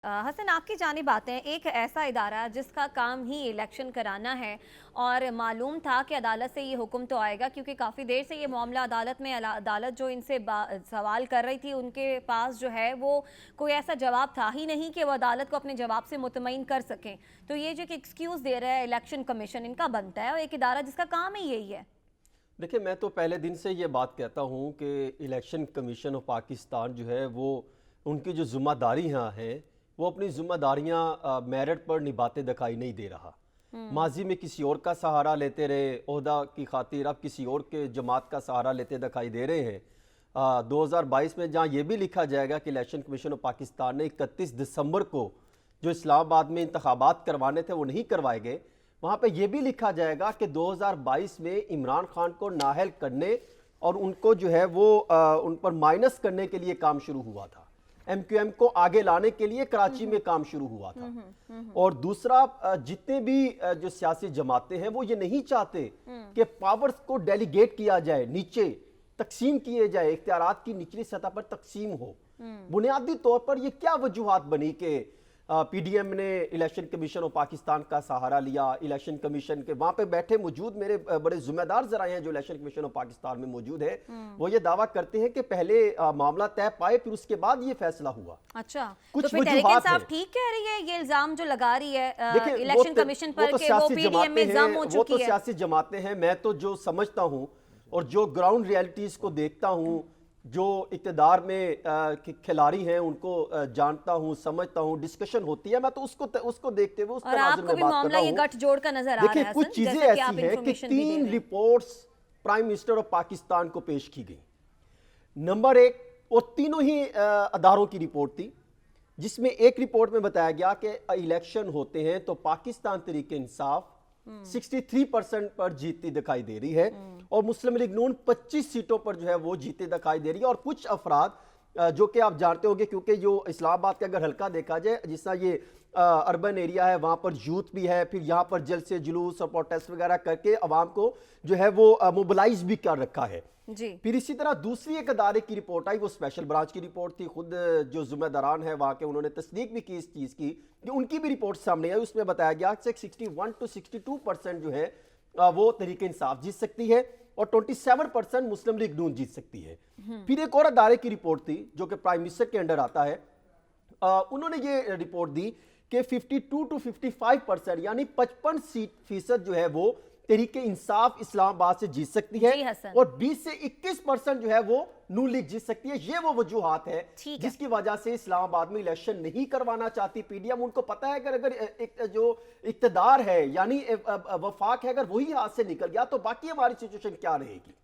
हसन, आपकी जानिब आते हैं। एक ऐसा इदारा जिसका काम ही इलेक्शन कराना है और मालूम था कि अदालत से ये हुक्म तो आएगा, क्योंकि काफ़ी देर से ये मामला अदालत में अदालत जो इनसे सवाल कर रही थी, उनके पास जो है वो कोई ऐसा जवाब था ही नहीं कि वो अदालत को अपने जवाब से मुतमईन कर सकें। तो ये जो एक्सक्यूज़ दे रहा है इलेक्शन कमीशन, इनका बनता है, और एक इदारा जिसका काम ही यही है। देखिए, मैं तो पहले दिन से ये बात कहता हूँ कि इलेक्शन कमीशन ऑफ पाकिस्तान जो है वो उनकी जो ज़िम्मेदारियाँ हैं वो अपनी ज़िम्मेदारियाँ मेरिट पर निभाते दिखाई नहीं दे रहा। माजी में किसी और का सहारा लेते रहे ओहदा की खातिर, अब किसी और के जमात का सहारा लेते दिखाई दे रहे हैं। 2022 में जहाँ ये भी लिखा जाएगा कि इलेक्शन कमीशन ऑफ पाकिस्तान ने 31 दिसंबर को जो इस्लामाबाद में इंतखाबात करवाने थे वो नहीं करवाए गए, वहाँ पे ये भी लिखा जाएगा कि 2022 में इमरान खान को नाअहल करने और उनको जो है वो उन पर माइनस करने के लिए काम शुरू हुआ था। एमक्यूएम को आगे लाने के लिए कराची में काम शुरू हुआ था। और दूसरा, जितने भी जो सियासी जमातें हैं वो ये नहीं चाहते कि पावर्स को डेलीगेट किया जाए, नीचे तकसीम किए जाए, इख्तियारात की निचली सतह पर तकसीम हो। बुनियादी तौर पर ये क्या वजूहात बनी कि पीडीएम ने इलेक्शन कमीशन ऑफ पाकिस्तान का सहारा लिया। इलेक्शन कमीशन के वहां पे बैठे मौजूद मेरे बड़े जिम्मेदार जराए हैं जो इलेक्शन कमीशन ऑफ पाकिस्तान में मौजूद है, वो ये दावा करते हैं कि पहले मामला तय पाए फिर उसके बाद ये फैसला हुआ। अच्छा, कुछ तो फिर तहरीक इंसाफ ठीक कह रही है ये इल्जाम जो लगा रही है इलेक्शन कमीशन पर कि वो पीडीएम में जम हो चुकी है? वो तो सियासी जमातें हैं। मैं तो जो समझता हूँ और जो ग्राउंड रियलिटीज को देखता हूँ, जो इक़्तिदार में खिलाड़ी हैं उनको जानता हूँ, समझता हूँ, डिस्कशन होती है, मैं तो उसको देखते हुए उस पर आपको भी मामला ये गठजोड़ का नजर आ रहा है। देखिए, कुछ चीजें ऐसी हैं कि 3 reports prime minister of Pakistan को पेश की गई। नंबर 1, और तीनों ही अदारों की रिपोर्ट थी, जिसमें एक रिपोर्ट में बताया गया कि इलेक्शन होते हैं तो पाकिस्तान तहरीक इंसाफ 63% पर जीतती दिखाई दे रही है और मुस्लिम लीग नून 25 सीटों पर जो है वो जीते दिखाई दे रही है। और कुछ अफराद जो कि आप जानते होंगे, क्योंकि जो इस्लामाबाद का अगर हल्का देखा जाए, जिस तरह ये अर्बन एरिया है, वहां पर यूथ भी है, फिर यहाँ पर जल से जुलूस और प्रोटेस्ट वगैरह करके अवाम को जो है वो मोबिलाइज भी कर रखा है जी। फिर इसी तरह दूसरी एक अदारे की रिपोर्ट आई, वो स्पेशल ब्रांच की रिपोर्ट थी। खुद जो जिम्मेदारान है वहां के, उन्होंने तस्दीक भी की इस चीज की कि उनकी भी रिपोर्ट सामने आई। उसमें बताया गया कि 61 to 62% जो है वो तहरीक इंसाफ जीत सकती है और 27% मुस्लिम लीग नून जीत सकती है। फिर एक और अदारे की रिपोर्ट थी जो कि प्राइम मिनिस्टर के अंडर आता है, उन्होंने ये रिपोर्ट दी कि 52 to 55% यानी 55% जो है वो तहरीक इंसाफ इस्लामाबाद से जीत सकती है और 20 से 21% जो है वो नून लीग जीत सकती है। ये वो वजूहात है जिसकी वजह से इस्लामाबाद में इलेक्शन नहीं करवाना चाहती पीडीएम। उनको पता है कि अगर जो इक्तदार है यानी वफाक है, अगर वही हाथ से निकल गया तो बाकी हमारी सिचुएशन क्या रहेगी।